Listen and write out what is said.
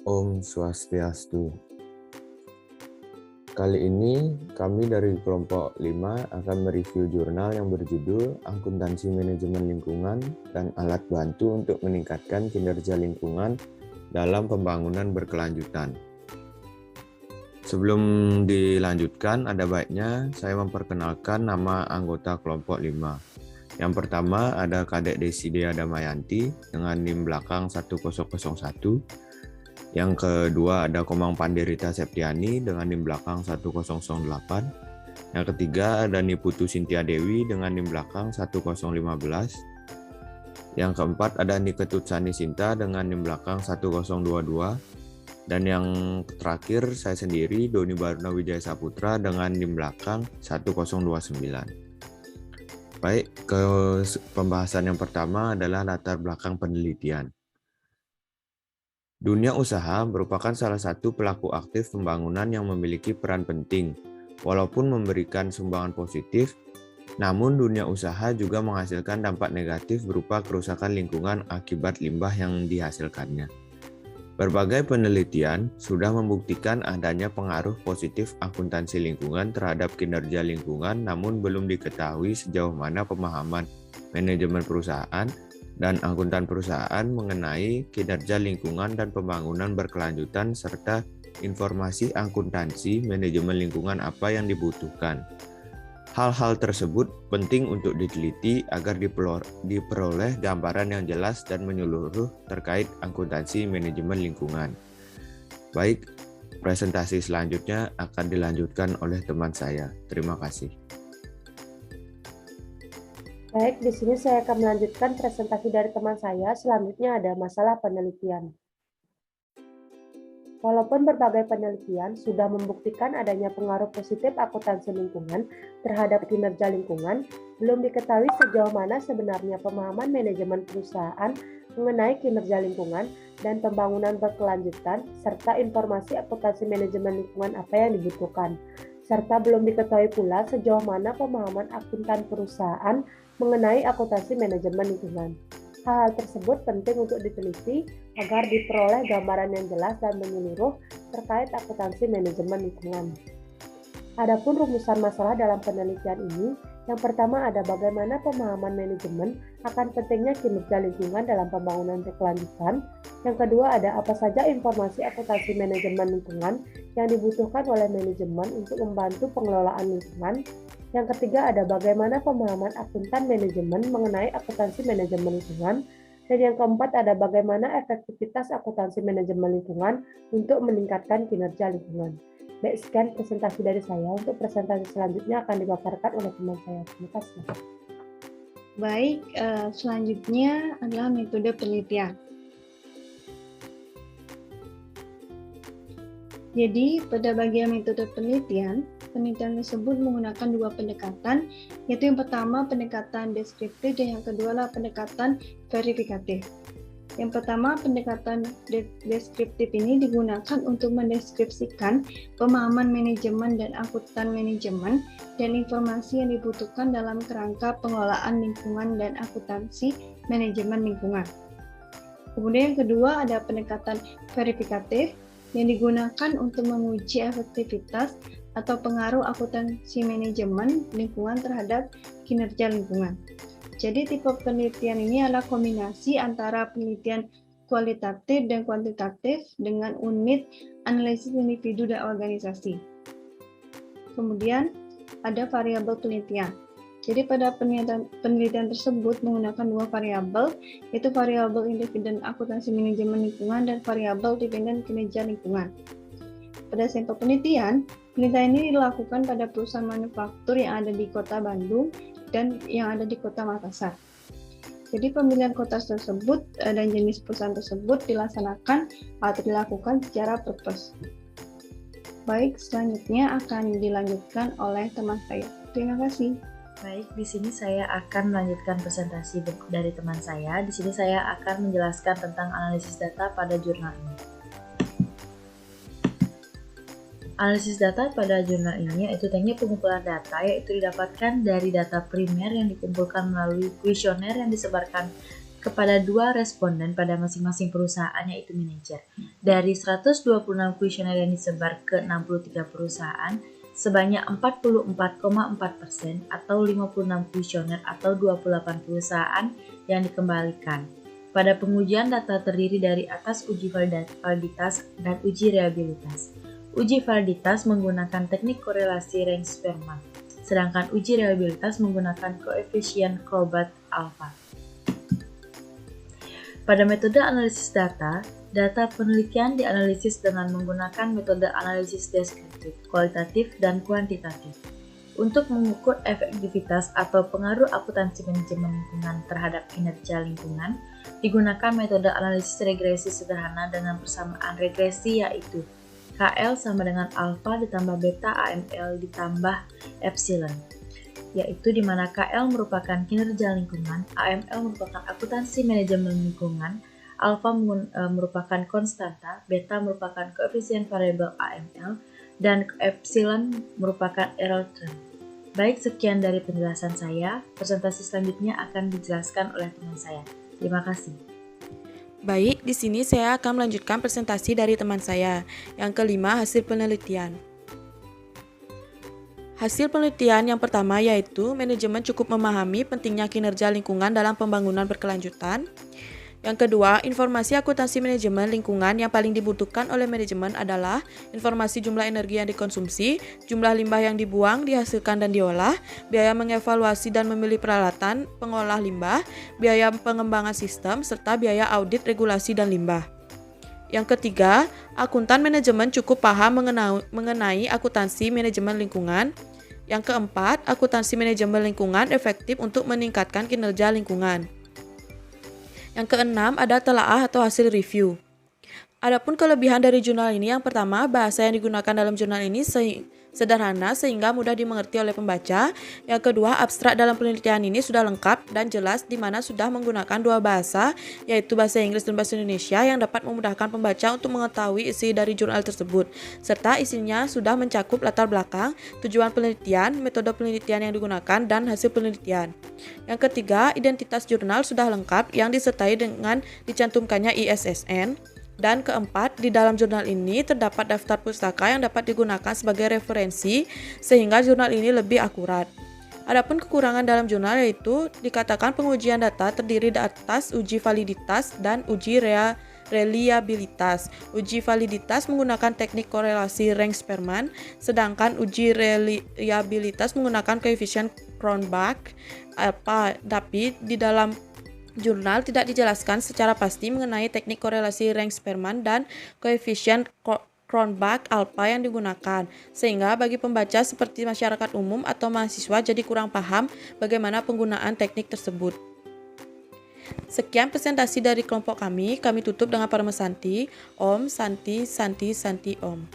Om Swastiastu. Kali ini kami dari kelompok 5 akan mereview jurnal yang berjudul Akuntansi Manajemen Lingkungan dan Alat Bantu untuk Meningkatkan Kinerja Lingkungan dalam Pembangunan Berkelanjutan. Sebelum dilanjutkan, ada baiknya saya memperkenalkan nama anggota kelompok 5. Yang pertama ada Kadek Desidea Damayanti dengan NIM belakang 1001. Yang kedua ada Komang Panderita Septiani dengan NIM belakang 1008. Yang ketiga ada Niputu Sintia Dewi dengan NIM belakang 1015. Yang keempat ada Niketut Sani Sinta dengan NIM belakang 1022. Dan yang terakhir saya sendiri, Doni Baruna Wijaya Saputra dengan NIM belakang 1029. Baik, ke pembahasan yang pertama adalah latar belakang penelitian. Dunia usaha merupakan salah satu pelaku aktif pembangunan yang memiliki peran penting. Walaupun memberikan sumbangan positif, namun dunia usaha juga menghasilkan dampak negatif berupa kerusakan lingkungan akibat limbah yang dihasilkannya. Berbagai penelitian sudah membuktikan adanya pengaruh positif akuntansi lingkungan terhadap kinerja lingkungan, namun belum diketahui sejauh mana pemahaman manajemen perusahaan dan akuntan perusahaan mengenai kinerja lingkungan dan pembangunan berkelanjutan serta informasi akuntansi manajemen lingkungan apa yang dibutuhkan. Hal-hal tersebut penting untuk diteliti agar diperoleh gambaran yang jelas dan menyeluruh terkait akuntansi manajemen lingkungan. Baik, presentasi selanjutnya akan dilanjutkan oleh teman saya. Terima kasih. Baik, di sini saya akan melanjutkan presentasi dari teman saya. Selanjutnya ada masalah penelitian. Walaupun berbagai penelitian sudah membuktikan adanya pengaruh positif akuntansi lingkungan terhadap kinerja lingkungan, belum diketahui sejauh mana sebenarnya pemahaman manajemen perusahaan mengenai kinerja lingkungan dan pembangunan berkelanjutan, serta informasi akuntansi manajemen lingkungan apa yang dibutuhkan. Serta belum diketahui pula sejauh mana pemahaman akuntan perusahaan mengenai akuntansi manajemen lingkungan. Hal-hal tersebut penting untuk diteliti agar diperoleh gambaran yang jelas dan menyeluruh terkait akuntansi manajemen lingkungan. Adapun rumusan masalah dalam penelitian ini, yang pertama ada bagaimana pemahaman manajemen akan pentingnya kinerja lingkungan dalam pembangunan berkelanjutan. Yang kedua ada apa saja informasi akuntansi manajemen lingkungan yang dibutuhkan oleh manajemen untuk membantu pengelolaan lingkungan. Yang ketiga ada bagaimana pemahaman akuntan manajemen mengenai akuntansi manajemen lingkungan. Dan yang keempat ada bagaimana efektivitas akuntansi manajemen lingkungan untuk meningkatkan kinerja lingkungan. Baik, sekian presentasi dari saya. Untuk presentasi selanjutnya akan dipaparkan oleh teman saya. Terima kasih. Baik, selanjutnya adalah metode penelitian. Jadi, pada bagian metode penelitian tersebut menggunakan dua pendekatan, yaitu yang pertama pendekatan deskriptif dan yang kedua adalah pendekatan verifikatif. Yang pertama, pendekatan deskriptif ini digunakan untuk mendeskripsikan pemahaman manajemen dan akuntan manajemen dan informasi yang dibutuhkan dalam kerangka pengelolaan lingkungan dan akuntansi manajemen lingkungan. Kemudian yang kedua ada pendekatan verifikatif yang digunakan untuk menguji efektivitas atau pengaruh akuntansi manajemen lingkungan terhadap kinerja lingkungan. Jadi tipe penelitian ini adalah kombinasi antara penelitian kualitatif dan kuantitatif dengan unit analisis individu dan organisasi. Kemudian ada variabel penelitian. Jadi pada penelitian tersebut menggunakan dua variabel, yaitu variabel independen akuntansi manajemen lingkungan dan variabel dependen kinerja lingkungan. Pada sampel penelitian ini dilakukan pada perusahaan manufaktur yang ada di Kota Bandung dan yang ada di Kota Makassar. Jadi pemilihan kota tersebut dan jenis perusahaan tersebut dilaksanakan atau dilakukan secara purpose. Baik, selanjutnya akan dilanjutkan oleh teman saya. Terima kasih. Baik, di sini saya akan melanjutkan presentasi dari teman saya. Di sini saya akan menjelaskan tentang analisis data pada jurnal ini. Analisis data pada jurnal ini yaitu teknik pengumpulan data, yaitu didapatkan dari data primer yang dikumpulkan melalui kuesioner yang disebarkan kepada 2 responden pada masing-masing perusahaan yaitu manajer. Dari 126 kuesioner yang disebar ke 63 perusahaan, sebanyak 44,4% atau 56 kuesioner atau 28 perusahaan yang dikembalikan. Pada pengujian data terdiri dari atas uji validitas dan uji reliabilitas. Uji validitas menggunakan teknik korelasi Range-Spearman, sedangkan uji reliabilitas menggunakan koefisien Crobat-Alpha. Pada metode analisis data, data penelitian dianalisis dengan menggunakan metode analisis deskriptif, kualitatif, dan kuantitatif. Untuk mengukur efektivitas atau pengaruh akuntansi manajemen lingkungan terhadap kinerja lingkungan, digunakan metode analisis regresi sederhana dengan persamaan regresi yaitu KL sama dengan alfa ditambah beta AML ditambah epsilon, yaitu di mana KL merupakan kinerja lingkungan, AML merupakan akuntansi manajemen lingkungan, alfa merupakan konstanta, beta merupakan koefisien variabel AML, dan epsilon merupakan error term. Baik, sekian dari penjelasan saya. Presentasi selanjutnya akan dijelaskan oleh teman saya. Terima kasih. Baik, di sini saya akan melanjutkan presentasi dari teman saya. Yang kelima, hasil penelitian. Hasil penelitian yang pertama yaitu manajemen cukup memahami pentingnya kinerja lingkungan dalam pembangunan berkelanjutan. Yang kedua, informasi akuntansi manajemen lingkungan yang paling dibutuhkan oleh manajemen adalah informasi jumlah energi yang dikonsumsi, jumlah limbah yang dibuang, dihasilkan dan diolah, biaya mengevaluasi dan memilih peralatan pengolah limbah, biaya pengembangan sistem, serta biaya audit regulasi dan limbah. Yang ketiga, akuntan manajemen cukup paham mengenai akuntansi manajemen lingkungan. Yang keempat, akuntansi manajemen lingkungan efektif untuk meningkatkan kinerja lingkungan. Yang keenam, ada telaah atau hasil review. Adapun kelebihan dari jurnal ini, yang pertama, bahasa yang digunakan dalam jurnal ini sederhana sehingga mudah dimengerti oleh pembaca. Yang kedua, abstrak dalam penelitian ini sudah lengkap dan jelas di mana sudah menggunakan 2 bahasa, yaitu bahasa Inggris dan bahasa Indonesia yang dapat memudahkan pembaca untuk mengetahui isi dari jurnal tersebut, serta isinya sudah mencakup latar belakang, tujuan penelitian, metode penelitian yang digunakan, dan hasil penelitian. Yang ketiga, identitas jurnal sudah lengkap yang disertai dengan dicantumkannya ISSN. Dan keempat, di dalam jurnal ini terdapat daftar pustaka yang dapat digunakan sebagai referensi sehingga jurnal ini lebih akurat. Adapun kekurangan dalam jurnal yaitu dikatakan pengujian data terdiri atas uji validitas dan uji reliabilitas. Uji validitas menggunakan teknik korelasi Range-Spearman, sedangkan uji reliabilitas menggunakan koefisien Cronbach-Alpha. Tapi di dalam jurnal tidak dijelaskan secara pasti mengenai teknik korelasi Range-Spearman dan koefisien Cronbach-Alpha yang digunakan, sehingga bagi pembaca seperti masyarakat umum atau mahasiswa jadi kurang paham bagaimana penggunaan teknik tersebut. Sekian presentasi dari kelompok kami tutup dengan Parama Santi. Om Santi Santi Santi Om.